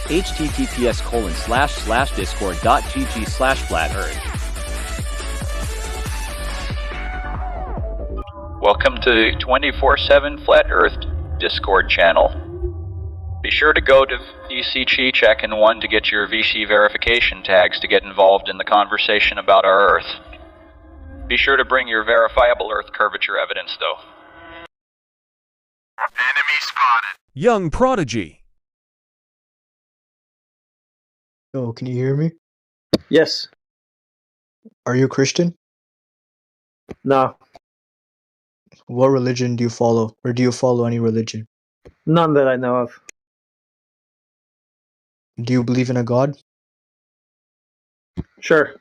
https://discord.gg/flat earth. Welcome to 24/7 Flat Earth Discord channel. Be sure to go to VC Chi Check-in 1 to get your VC verification tags to get involved in the conversation about our Earth. Be sure to bring your verifiable Earth curvature evidence, though. Enemy spotted. Young Prodigy. Oh, can you hear me? Yes. Are you a Christian? No. What religion do you follow? Or do you follow any religion? None that I know of. Do you believe in a God? Sure.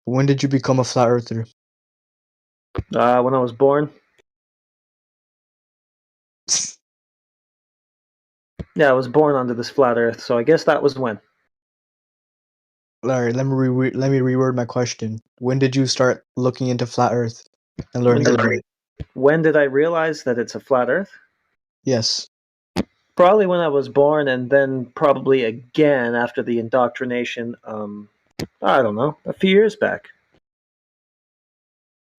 When did you become a flat earther? When I was born. Yeah, I was born onto this flat earth, so I guess that was when. Alright, let me reword my question. When did you start looking into flat earth and learning about it? When did I realize that it's a flat earth? Yes. Probably when I was born, and then probably again after the indoctrination, I don't know, a few years back.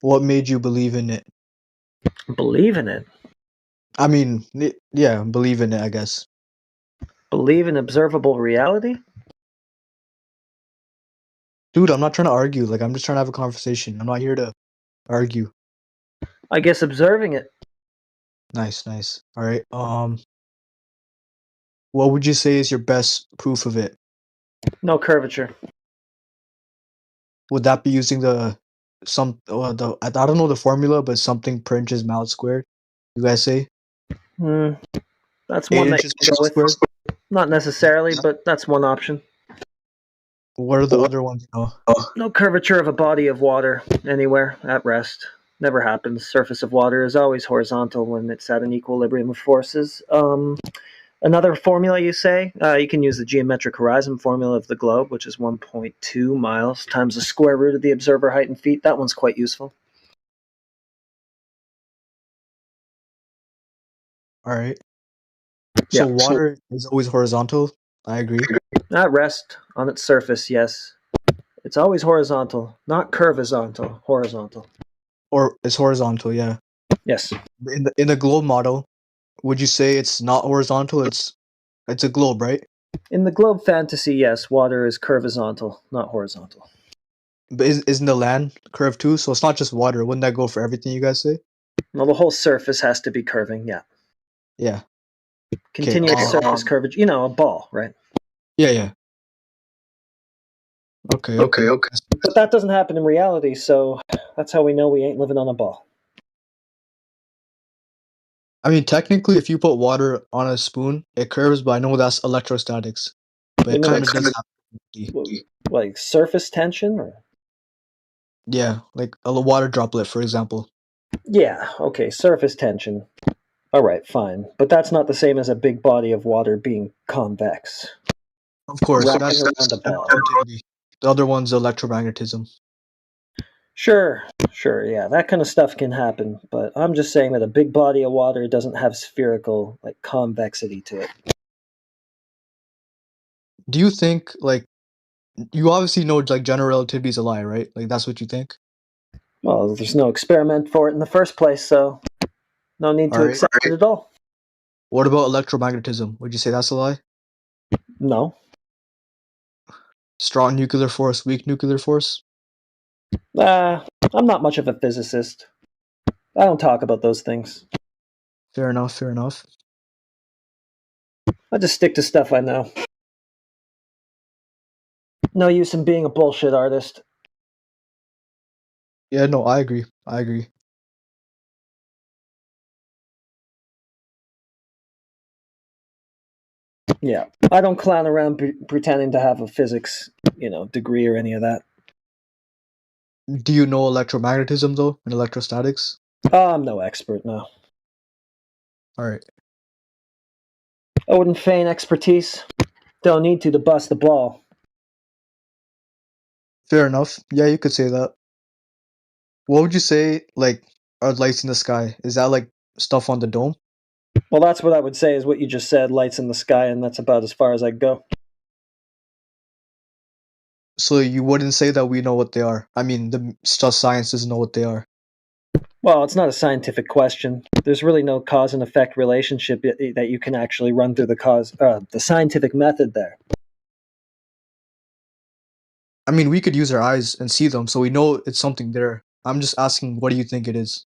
What made you believe in it? Believe in it. I mean, yeah, believe in it, I guess. Believe in observable reality? Dude, I'm not trying to argue. Like, I'm just trying to have a conversation. I'm not here to argue. I guess observing it. Nice, nice. Alright, what would you say is your best proof of it? No curvature. Would that be using I don't know the formula, but something per inch is mouth squared? You guys say? That's 8 one that inches you can go squared? with. Not necessarily, but that's one option. What are the other ones? No curvature of a body of water anywhere at rest. Never happens. Surface of water is always horizontal when it's at an equilibrium of forces. Another formula you say? You can use the geometric horizon formula of the globe, which is 1.2 miles times the square root of the observer height in feet. That one's quite useful. Alright. So Yeah. water is always horizontal? I agree. At rest, on its surface, yes. It's always horizontal, not curvizontal, horizontal. Or it's horizontal, yeah. Yes. In the globe model, would you say it's not horizontal? It's a globe, right? In the globe fantasy, yes, water is curvizontal, not horizontal. But isn't the land curved too? So it's not just water. Wouldn't that go for everything you guys say? Well, the whole surface has to be curving, yeah. Yeah. Continuous surface curvature. You know, a ball, right? Yeah. Okay. But that doesn't happen in reality, so that's how we know we ain't living on a ball. I mean, technically, if you put water on a spoon, it curves, but I know that's electrostatics. But it kind of does happen. Like surface tension? Or? Yeah, like a water droplet, for example. Yeah, okay, surface tension. All right, fine. But that's not the same as a big body of water being convex. Of course, Wrapping that's around a ball. The other one's electromagnetism. Sure, yeah, that kind of stuff can happen, but I'm just saying that a big body of water doesn't have spherical, like, convexity to it. Do you think, like, you obviously know, like, general relativity is a lie, right? Like, that's what you think? Well, there's no experiment for it in the first place, so no need to accept it at all. What about electromagnetism? Would you say that's a lie? No. Strong nuclear force, weak nuclear force? I'm not much of a physicist. I don't talk about those things. Fair enough. I just stick to stuff I know. No use in being a bullshit artist. Yeah, no, I agree. Yeah, I don't clown around pretending to have a physics, degree or any of that. Do you know electromagnetism, though, and electrostatics? I'm no expert, no. Alright. I wouldn't feign expertise. Don't need to bust the ball. Fair enough. Yeah, you could say that. What would you say, like, are lights in the sky? Is that, like, stuff on the dome? Well, that's what I would say is what you just said, lights in the sky, and that's about as far as I go. So you wouldn't say that we know what they are? I mean, the just science doesn't know what they are. Well, it's not a scientific question. There's really no cause and effect relationship that you can actually run through the scientific method there. I mean, we could use our eyes and see them, so we know it's something there. I'm just asking, what do you think it is?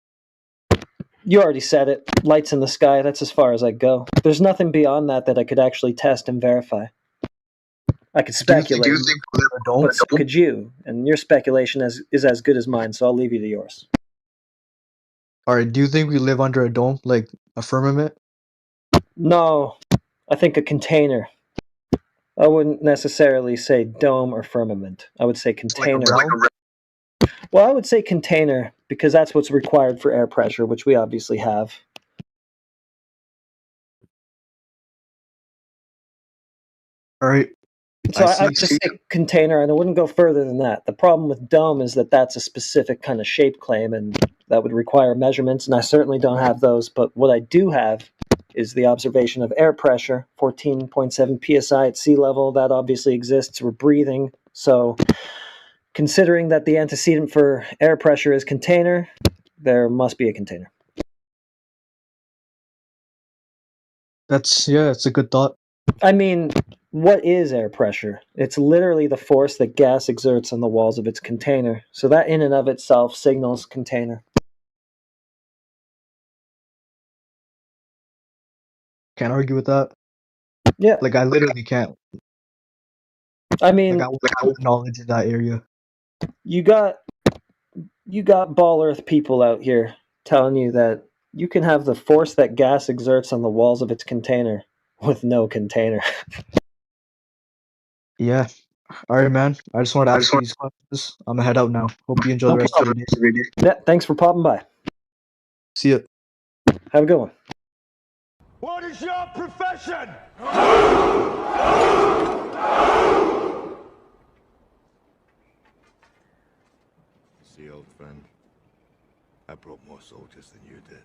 You already said it. Lights in the sky, that's as far as I go. There's nothing beyond that that I could actually test and verify. I could speculate, Do you think we live in a dome? but so could you. And your speculation is as good as mine, so I'll leave you to yours. Alright, do you think we live under a dome, like a firmament? No, I think a container. I wouldn't necessarily say dome or firmament. I would say container. Well, I would say container because that's what's required for air pressure, which we obviously have. Alright, So I'd just say container, and I wouldn't go further than that. The problem with dome is that that's a specific kind of shape claim, and that would require measurements, and I certainly don't have those. But what I do have is the observation of air pressure, 14.7 psi at sea level. That obviously exists. We're breathing. So considering that the antecedent for air pressure is container, there must be a container. it's a good thought. I mean, what is air pressure? It's literally the force that gas exerts on the walls of its container. So that in and of itself signals container. Can't argue with that. Yeah. Like, I literally can't. I mean, Like, I have knowledge in that area. you got ball earth people out here telling you that you can have the force that gas exerts on the walls of its container with no container. Yeah. Alright, man. I just wanted to ask you these questions. I'm gonna head out now. Hope you enjoy the rest of your day. Yeah, thanks for popping by. See ya. Have a good one. What is your profession? See, old friend, I brought more soldiers than you did.